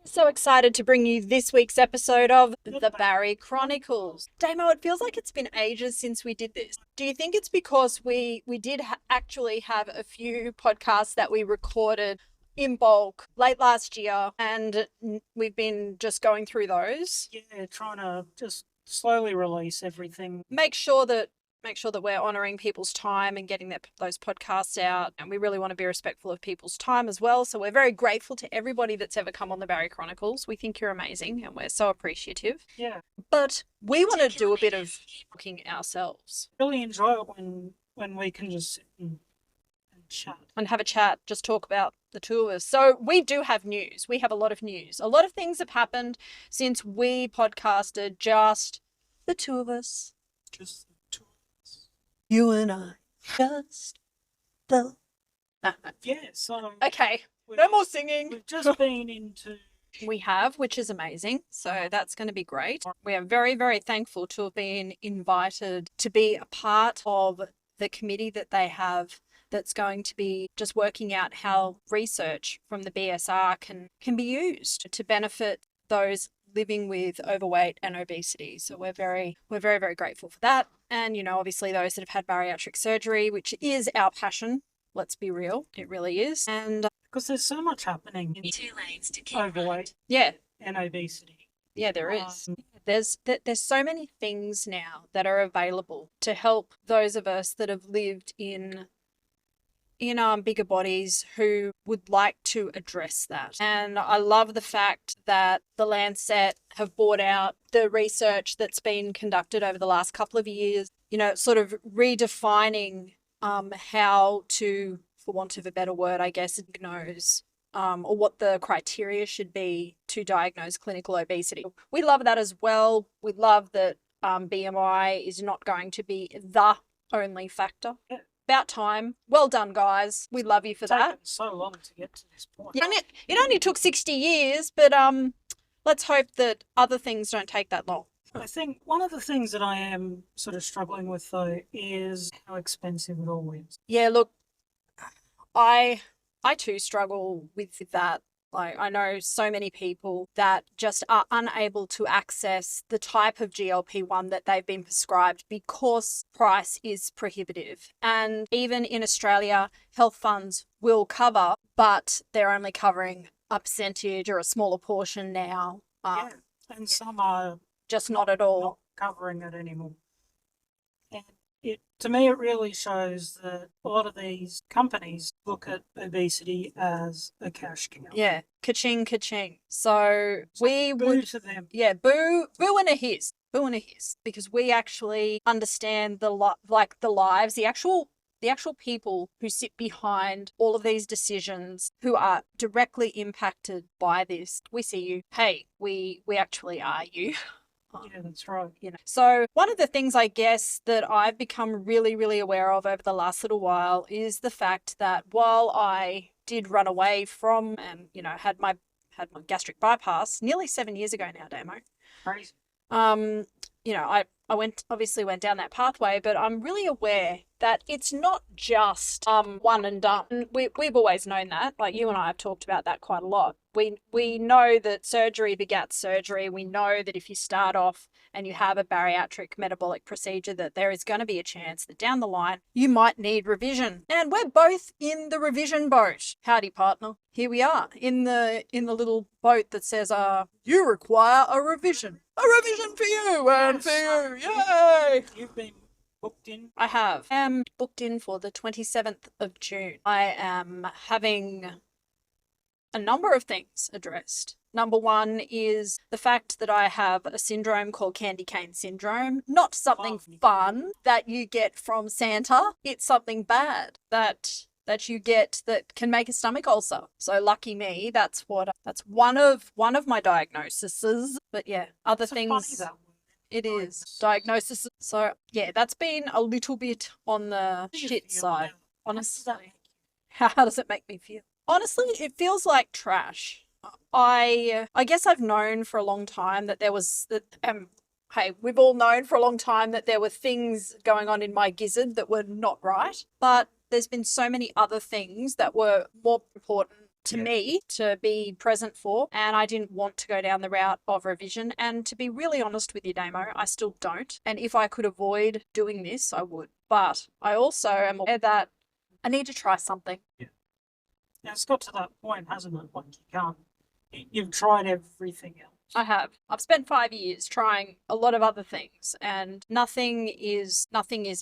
So excited to bring you this week's episode of The Barry Chronicles. Damo, it feels like it's been ages since we did this. Do you think it's because we did actually have a few podcasts that we recorded in bulk late last year and we've been just going through those? Yeah, trying to just slowly release everything. Make sure that we're honouring people's time and getting those podcasts out. And we really want to be respectful of people's time as well. So we're very grateful to everybody that's ever come on the Barry Chronicles. We think you're amazing and we're so appreciative. Yeah. But we want to do a bit of talking ourselves. Really enjoy it when we can just sit and chat. And have a chat, just talk about the two of us. So we do have news. We have a lot of news. A lot of things have happened since we podcasted just the two of us. Just the two of us. You and I. Just the... Yeah, so... Okay, no more singing. We've just been into... We have, which is amazing. So that's going to be great. We are very, very thankful to have been invited to be a part of the committee that they have that's going to be just working out how research from the BSR can be used to benefit those living with overweight and obesity. So we're very, very grateful for that. And, you know, obviously those that have had bariatric surgery, which is our passion. Let's be real. It really is. And because there's so much happening in 2 lanes to keep overweight right. Yeah. and obesity. Yeah, there is. There's so many things now that are available to help those of us that have lived in bigger bodies who would like to address that. And I love the fact that the Lancet have brought out the research that's been conducted over the last couple of years, you know, sort of redefining how to, for want of a better word, I guess, diagnose or what the criteria should be to diagnose clinical obesity. We love that as well. We love that BMI is not going to be the only factor. Yeah. About time. Well done, guys. We love you for that. Taken so long to get to this point. It only took 60 years, but let's hope that other things don't take that long. I think one of the things that I am sort of struggling with, though, is how expensive it all is. Yeah, look, I too struggle with that. Like, I know so many people that just are unable to access the type of GLP-1 that they've been prescribed because price is prohibitive. And even in Australia, health funds will cover, but they're only covering a percentage or a smaller portion now. And some are just not at all. Not covering it anymore. And to me, it really shows that a lot of these companies look at obesity as a cash cow. Yeah, ka-ching, ka-ching. So we boo would to them. Yeah, boo and a hiss. Boo and a hiss. Because we actually understand the lives, the actual people who sit behind all of these decisions, who are directly impacted by this. We see you. Hey, we actually are you. Yeah, that's right. You know. So one of the things I guess that I've become really, really aware of over the last little while is the fact that while I did run away from and, you know, had my gastric bypass nearly 7 years ago now, Damo. Crazy. You know, I went down that pathway, but I'm really aware that it's not just one and done. We've always known that. Like, you and I have talked about that quite a lot. We know that surgery begats surgery. We know that if you start off and you have a bariatric metabolic procedure, that there is going to be a chance that down the line you might need revision. And we're both in the revision boat. Howdy, partner. Here we are in the little boat that says, you require a revision. A revision for you and for you. Yay! You've been booked in? I have. I am booked in for the 27th of June. I am having a number of things addressed. Number one is the fact that I have a syndrome called candy cane syndrome. Not something fun that you get from Santa. It's something bad that you get that can make a stomach ulcer. So lucky me, that's one of my diagnoses. But yeah, other things. It is diagnosis. So yeah, that's been a little bit on the shit side. Honestly, how does it make me feel? Honestly, it feels like trash. I guess I've known for a long time that there was hey, we've all known for a long time that there were things going on in my gizzard that were not right. But there's been so many other things that were more important to me to be present for, and I didn't want to go down the route of revision. And to be really honest with you, Damo, I still don't. And if I could avoid doing this, I would. But I also am aware that I need to try something. Yeah, it's got to that point, hasn't it? Like you can't. You've tried everything else. I have. I've spent 5 years trying a lot of other things, and nothing is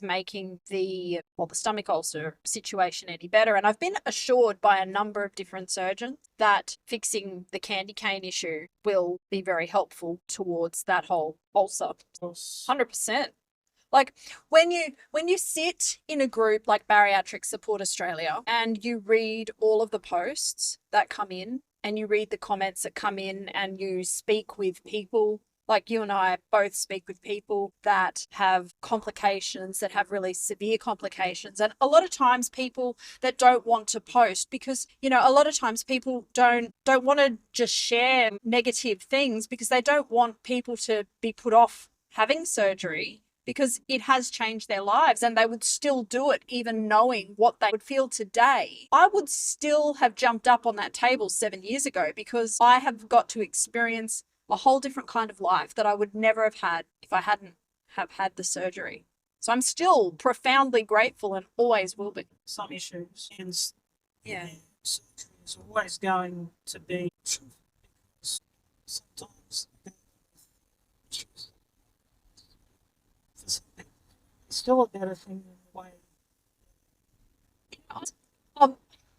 making the stomach ulcer situation any better. And I've been assured by a number of different surgeons that fixing the candy cane issue will be very helpful towards that whole ulcer. 100%. Like when you sit in a group like Bariatric Support Australia and you read all of the posts that come in and you read the comments that come in and you speak with people, like you and I both speak with people that have complications, that have really severe complications. And a lot of times people that don't want to post because, a lot of times people don't want to just share negative things because they don't want people to be put off having surgery, because it has changed their lives and they would still do it even knowing what they would feel today. I would still have jumped up on that table 7 years ago because I have got to experience a whole different kind of life that I would never have had if I hadn't have had the surgery. So I'm still profoundly grateful and always will be. Some issues and surgery is always going to be sometimes issues. It's still a better thing in a way.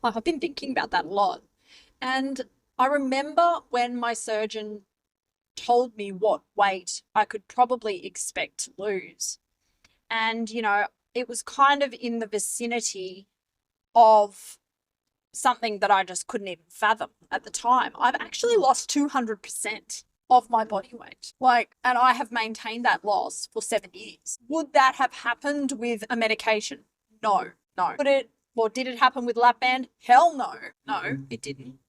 I've been thinking about that a lot. And I remember when my surgeon told me what weight I could probably expect to lose. And, it was kind of in the vicinity of something that I just couldn't even fathom at the time. I've actually lost 200% of my body weight. And I have maintained that loss for 7 years. Would that have happened with a medication? No. Did it happen with lap band? Hell no. No, it didn't.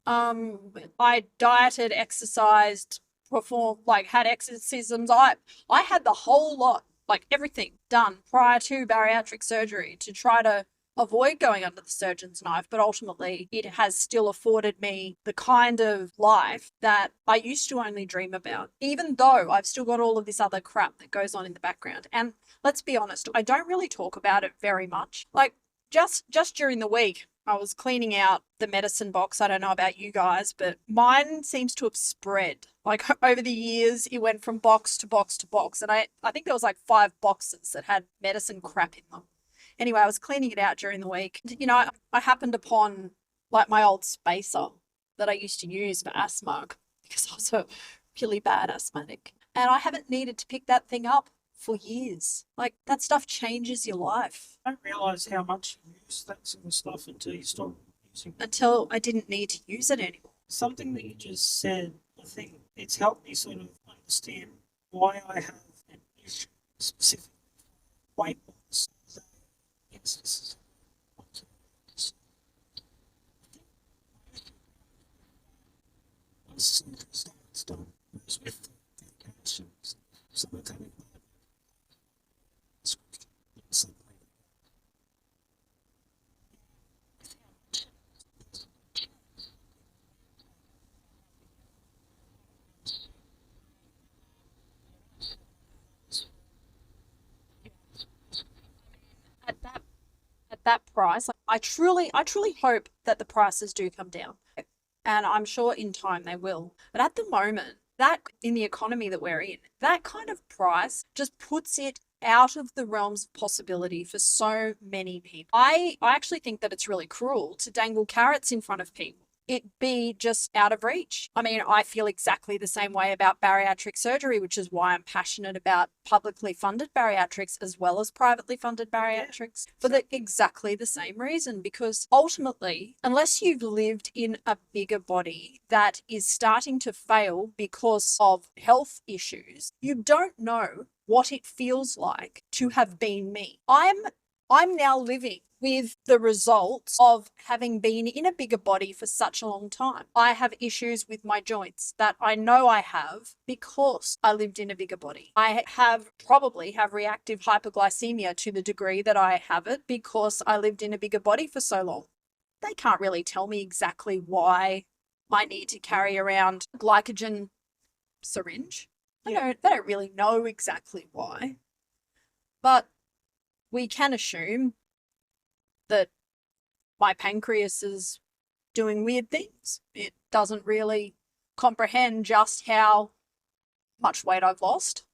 I dieted, exercised, performed, had exorcisms. I had the whole lot, everything done prior to bariatric surgery to try to avoid going under the surgeon's knife, but ultimately it has still afforded me the kind of life that I used to only dream about, even though I've still got all of this other crap that goes on in the background. And let's be honest, I don't really talk about it very much. Just during the week, I was cleaning out the medicine box. I don't know about you guys, but mine seems to have spread. Over the years, it went from box to box to box. And I think there was 5 boxes that had medicine crap in them. Anyway, I was cleaning it out during the week. I happened upon my old spacer that I used to use for asthma because I was a really bad asthmatic. And I haven't needed to pick that thing up for years. That stuff changes your life. I don't realise how much you use that sort of stuff until you stop using it. Until I didn't need to use it anymore. Something that you just said, I think it's helped me sort of understand why I have an issue specific weight loss. Yes, with medications, At that price, I truly hope that the prices do come down, and I'm sure in time they will. But at the moment, that in the economy that we're in, that kind of price just puts it out of the realms of possibility for so many people. I actually think that it's really cruel to dangle carrots in front of people. It be just out of reach. I mean, I feel exactly the same way about bariatric surgery, which is why I'm passionate about publicly funded bariatrics as well as privately funded bariatrics for exactly the same reason. Because ultimately, unless you've lived in a bigger body that is starting to fail because of health issues, you don't know what it feels like to have been me. I'm now living with the results of having been in a bigger body for such a long time. I have issues with my joints that I know I have because I lived in a bigger body. I probably have reactive hypoglycemia to the degree that I have it because I lived in a bigger body for so long. they can't really tell me exactly why I need to carry around a glycogen syringe. They don't really know exactly why. But we can assume that my pancreas is doing weird things. It doesn't really comprehend just how much weight I've lost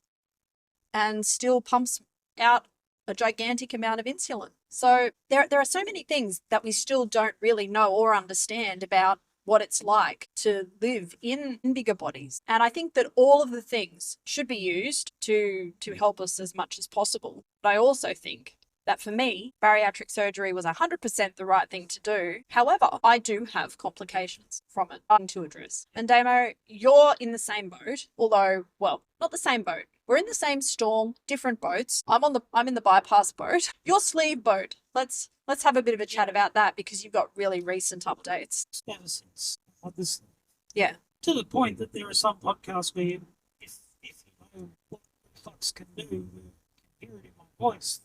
and still pumps out a gigantic amount of insulin. So there are so many things that we still don't really know or understand about what it's like to live in bigger bodies. And I think that all of the things should be used to help us as much as possible. But I also think that for me, bariatric surgery was 100% the right thing to do. However, I do have complications from it to address. And Damo, you're in the same boat, although, well, not the same boat. We're in the same storm, different boats. I'm in the bypass boat. Your sleeve boat. Let's have a bit of a chat about that because you've got really recent updates. Ever since this, Yeah. to the point that there are some podcasts where if you know what the flux can do, you can hear it in my voice.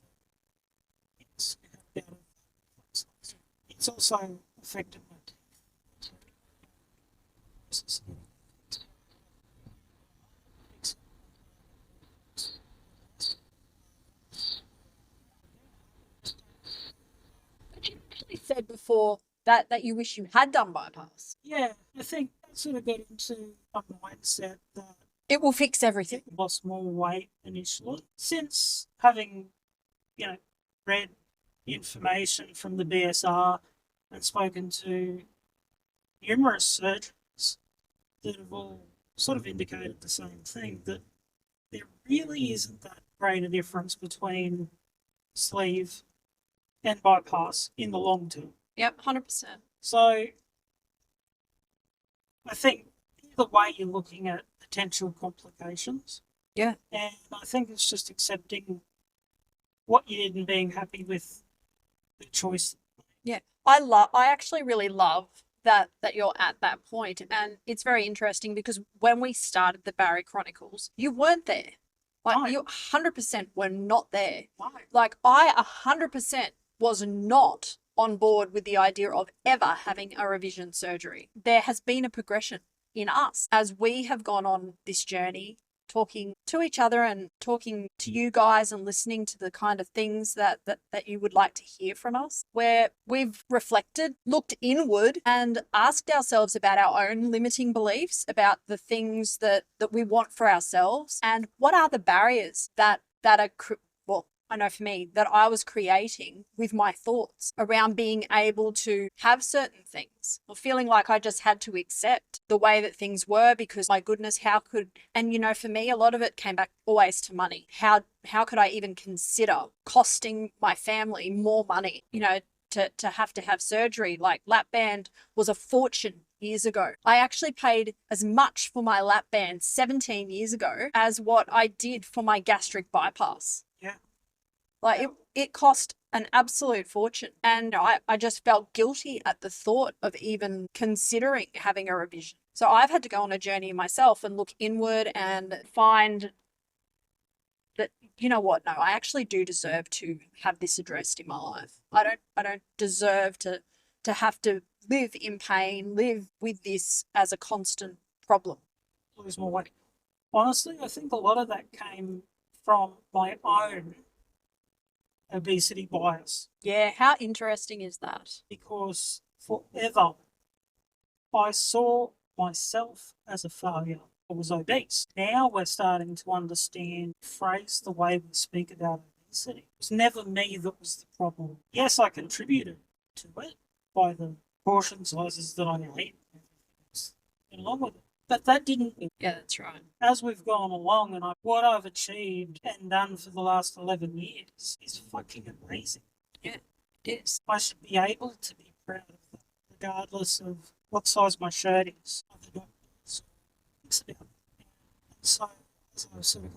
It's also affected my But you actually said before that you wish you had done bypass. Yeah, I think that sort of got into a mindset that it will fix everything. Lost more weight initially. Since having, read information from the BSR and spoken to numerous surgeons that have all sort of indicated the same thing, that there really isn't that great a difference between sleeve and bypass in the long term. Yep, 100%. So I think either way you're looking at potential complications. Yeah. And I think it's just accepting what you did and being happy with the choice. Yeah. I actually really love that you're at that point. And it's very interesting because when we started the Barry Chronicles, you weren't there. Like you 100% were not there. No. Like I 100% was not on board with the idea of ever having a revision surgery. There has been a progression in us as we have gone on this journey, talking to each other and talking to you guys and listening to the kind of things that you would like to hear from us, where we've reflected, looked inward and asked ourselves about our own limiting beliefs, about the things that we want for ourselves and what are the barriers that are, well, I know for me that I was creating with my thoughts around being able to have certain things or feeling like I just had to accept the way that things were because my goodness, how could, and for me, a lot of it came back always to money. How could I even consider costing my family more money, to have surgery? Like lap band was a fortune years ago. I actually paid as much for my lap band 17 years ago as what I did for my gastric bypass. Yeah. Like it cost an absolute fortune. And I just felt guilty at the thought of even considering having a revision. So I've had to go on a journey myself and look inward and find that, you know what, no, I actually do deserve to have this addressed in my life. I don't deserve to have to live in pain, live with this as a constant problem. Lose more weight. Honestly, I think a lot of that came from my own obesity bias. Yeah, how interesting is that? Because forever I saw myself as a failure. I was obese. Now we're starting to understand, phrase the way we speak about obesity. It was never me that was the problem. Yes, I contributed to it by the portion sizes that I ate and along with it. But that didn't. Yeah, that's right. As we've gone along and what I've achieved and done for the last 11 years is fucking amazing. Yeah, it is. I should be able to be proud of that, regardless of what size my shirt is. Other doctors thinks about it. And so, as I was sort of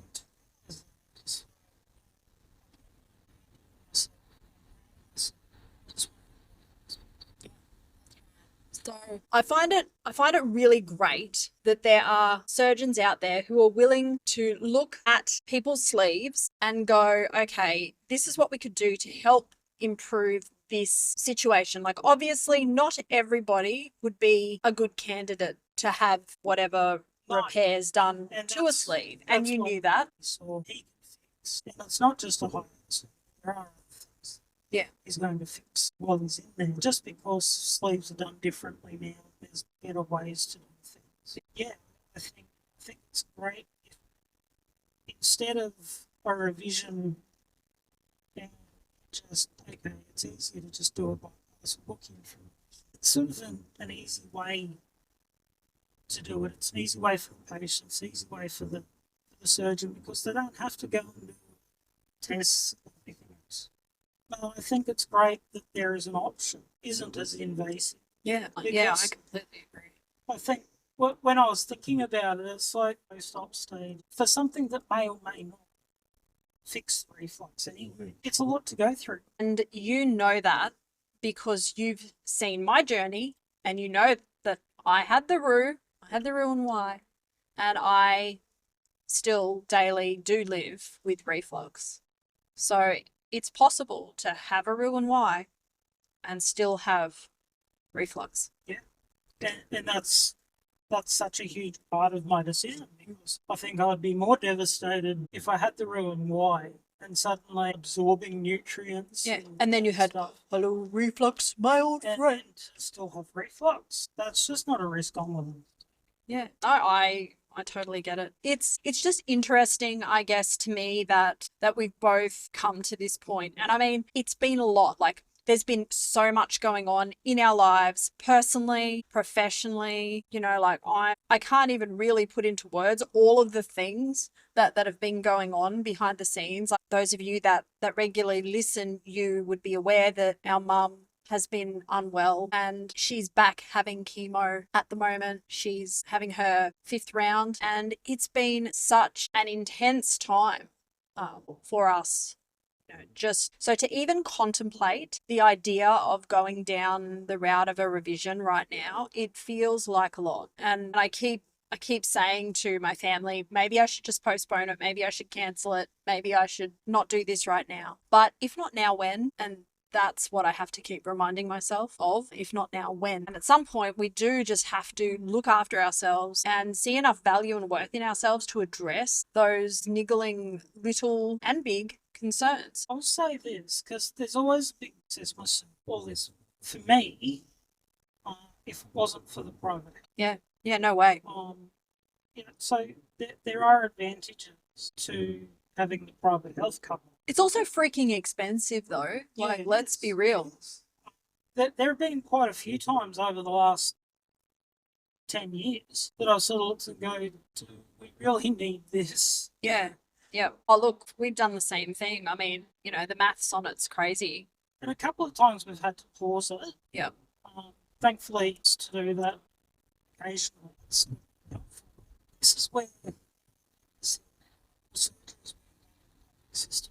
So I find it really great that there are surgeons out there who are willing to look at people's sleeves and go, okay, this is what we could do to help improve this situation. Like, obviously, not everybody would be a good candidate to have whatever repairs done to a sleeve, and you knew that. So he can fix, and it's not just a high answer. There are other things. Yeah, he's going to fix while he's in there. Just because sleeves are done differently now, there's better ways to do things. Yeah, I think it's great if instead of a revision, just okay, it's easier to just do it by booking from. It's sort of an easy way to do it. It's an easy way for the patient, it's an easy way for the surgeon, because they don't have to go and do tests and everything else. But I think it's great that there is an option, isn't as invasive. Yeah, I completely agree. I think when I was thinking about it, it's like post-op stage for something that may or may not fix the reflux anyway. It's a lot to go through. And you know that because you've seen my journey, and you know that I had the Roux and Y, and I still daily do live with reflux. So it's possible to have a Roux and Y and still have reflux. Yeah, and that's such a huge part of my decision, because I think I'd be more devastated if I had the Roux and Y and suddenly absorbing nutrients. Yeah, and then you had hello reflux, my old friend. Still have reflux. That's just not a risk I'm willing. Yeah, no, I totally get it. It's just interesting, I guess, to me that we've both come to this point. And I mean, it's been a lot. Like, there's been so much going on in our lives, personally, professionally. You know, like I can't even really put into words all of the things that have been going on behind the scenes. Like, those of you that regularly listen, you would be aware that our mum has been unwell and she's back having chemo at the moment. She's having her 5th round, and it's been such an intense time for us. Just so to even contemplate the idea of going down the route of a revision right now, it feels like a lot. And I keep saying to my family, maybe I should just postpone it. Maybe I should cancel it. Maybe I should not do this right now. But if not now, when? And that's what I have to keep reminding myself of. If not now, when? And at some point, we do just have to look after ourselves and see enough value and worth in ourselves to address those niggling little and big concerns. I'll say this, because there's always a big assessment all this. For me, if it wasn't for the private. Yeah, no way. So there are advantages to having the private health cover. It's also freaking expensive, though. Like, let's be real. There have been quite a few times over the last 10 years that I've sort of looked and go, we really need this. Yeah. Oh, look, we've done the same thing. I mean, you know, the maths on it's crazy. And a couple of times we've had to pause it. Yeah. Thankfully, it's to do that occasionally. This is where the system.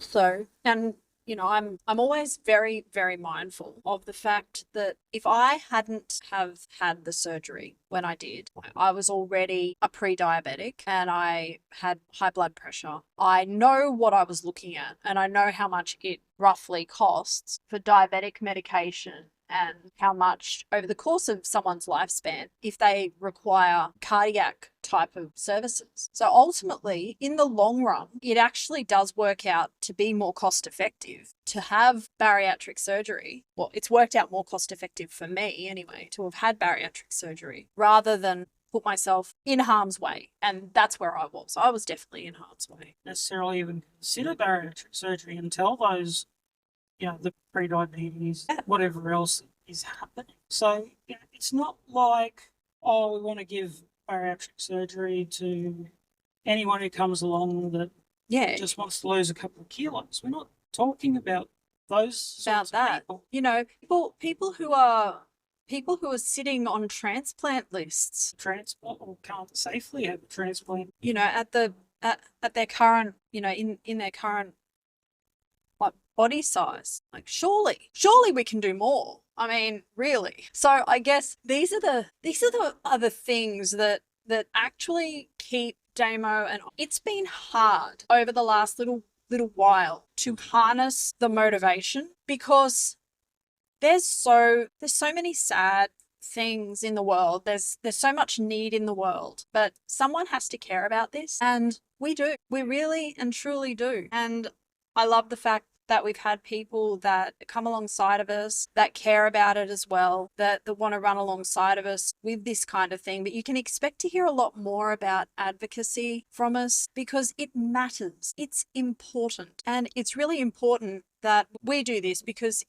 So, and you know, I'm always very, very mindful of the fact that if I hadn't have had the surgery when I did, I was already a pre-diabetic and I had high blood pressure. I know what I was looking at, and I know how much it roughly costs for diabetic medication and how much over the course of someone's lifespan if they require cardiac type of services. So ultimately, in the long run, it actually does work out to be more cost effective to have bariatric surgery. Well, it's worked out more cost effective for me anyway to have had bariatric surgery rather than put myself in harm's way. And that's where I was. I was definitely in harm's way. Necessarily even consider bariatric surgery until those, the pre-diabetes, whatever else is happening. So, it's not like, we want to give bariatric surgery to anyone who comes along that just wants to lose a couple of kilos. We're not talking about those sorts of people. You know, people who are sitting on transplant lists. Transplant or can't safely have a transplant. You know, at their current, in their current body size. Like, surely we can do more. I mean, really. So I guess these are the other things that actually keep Damo, and it's been hard over the last little while to harness the motivation, because there's so many sad things in the world. There's so much need in the world, but someone has to care about this, and we do. We really and truly do. And I love the fact that we've had people that come alongside of us, that care about it as well, that want to run alongside of us with this kind of thing. But you can expect to hear a lot more about advocacy from us, because it matters. It's important. And it's really important that we do this, because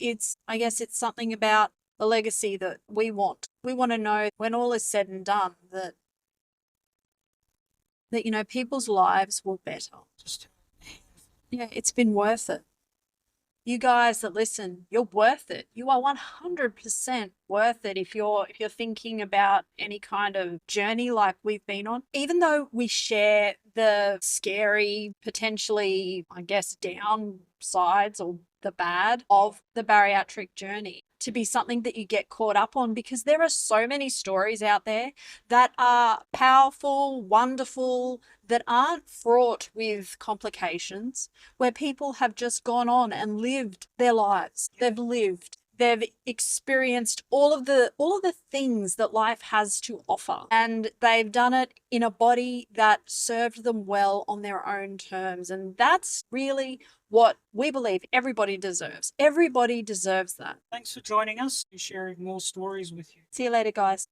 I guess it's something about the legacy that we want. We want to know, when all is said and done, that people's lives will better. Yeah, it's been worth it. You guys that listen, you're worth it. You are 100% worth it if you're thinking about any kind of journey like we've been on. Even though we share the scary, potentially, I guess, downsides or the bad of the bariatric journey, to be something that you get caught up on, because there are so many stories out there that are powerful, wonderful, that aren't fraught with complications, where people have just gone on and lived their lives. They've experienced all of the things that life has to offer, and they've done it in a body that served them well on their own terms. And that's really what we believe everybody deserves. Everybody deserves that. Thanks for joining us and sharing more stories with you. See you later, guys.